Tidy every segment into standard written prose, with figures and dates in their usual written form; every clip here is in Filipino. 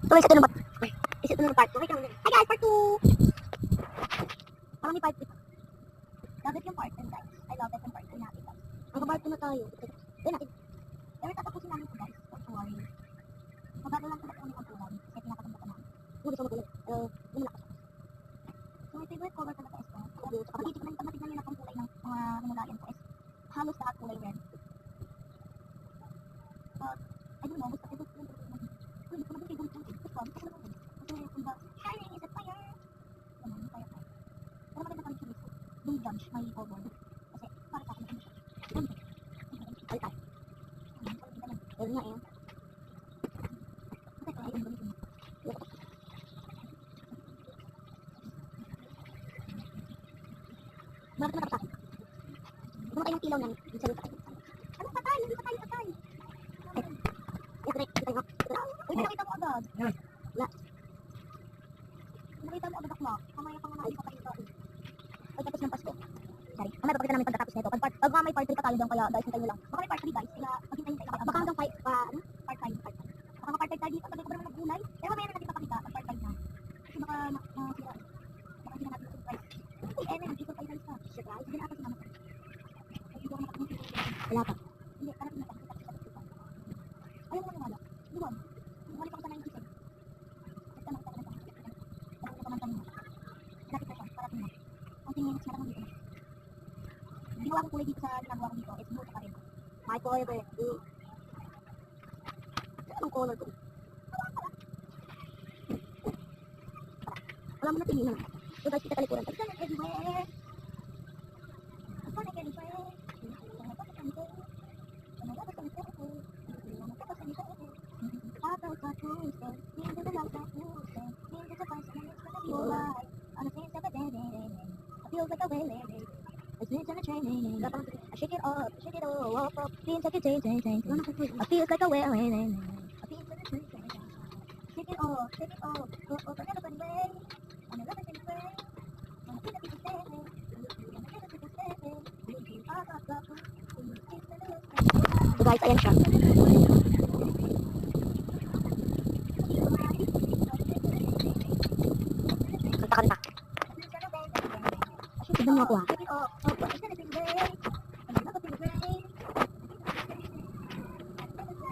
So guys, ito naman. Is ito naman part 2. Hi guys, part 2! Parang may part 2. Love it yung part 1 guys. I love it yung part 2 natin guys. Mag-part 2 na tayo. Gawin natin. Pero tatapusin namin ito guys. Don't worry. Mabago lang talaga kami pagkulan. Kasi pinakatanda ko namin. Hindi gusto magulo. Lumulak ko siya. So my favorite color talaga is ito. Blue. Tsaka matignan nyo na kung kulay ng mga namulayan ko is halos lahat kulay red. But, I don't know. Basta ito. Hindi ko maging favorite yung gusto. Gusto ko lang. Kasi diba, shining is a fire. Ano, yung fire. Pero maganda kami choice ko. Don't judge my color. Kasi para sa akin maganda siya. Ay, ay. Ayun nga eh. Okay, ay, ang gamitin mo. Bakit na kapatid? Kung kayong ilaw nan, yung sabi patay. Anong patay? Hindi patay, patay. Ay, kita nga. Uy, nakita mo agad. Wala. Nakita mo agad ako na. Kamaya ka nga na isa pa ito. Ay, tapos ng Pasko. Sorry. Mamaya papakita namin pagkatapos nito. Pag may part 3 pa tayo doon, kaya guys, hintayin nyo lang. Baka may part 3 guys, kaya maghintay kayo. Baka hanggang part 5. Baka part 5 tayo dito, tagay ko ba naman naggulay. Pero mamaya na natin papakita, pag part 5 na. Kasi baka sira. Baka hindi na natin surprise. Uy, dito tayo guys na. Surprise? Hindi na ata sinama ko. Hindi ko makapagpunta. Wala pa. Hindi, parang pinapakita ko sa pagkita. Ayaw mo wala. Luwag. Bumalik ako sa 96. Ito na, ito na. Ito na kamantan mo. Lapit na siya, parating na. Ang minutes na lang dito na. Hindi ko akong kulay dito sa ginagawa ko dito. It's blue sa rin. My favorite, blue. Anong color ko? Wala mo na tingin na. So guys, kita talikuran. It's gonna everywhere. It's gonna everywhere. I shake it off, feels like a day. I feel like a well, shake it off, go over another way, on another way, on a piece of standing, so guys, ayan siya. Kanta. Tignan mo ako ha.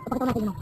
Pakita natin mo.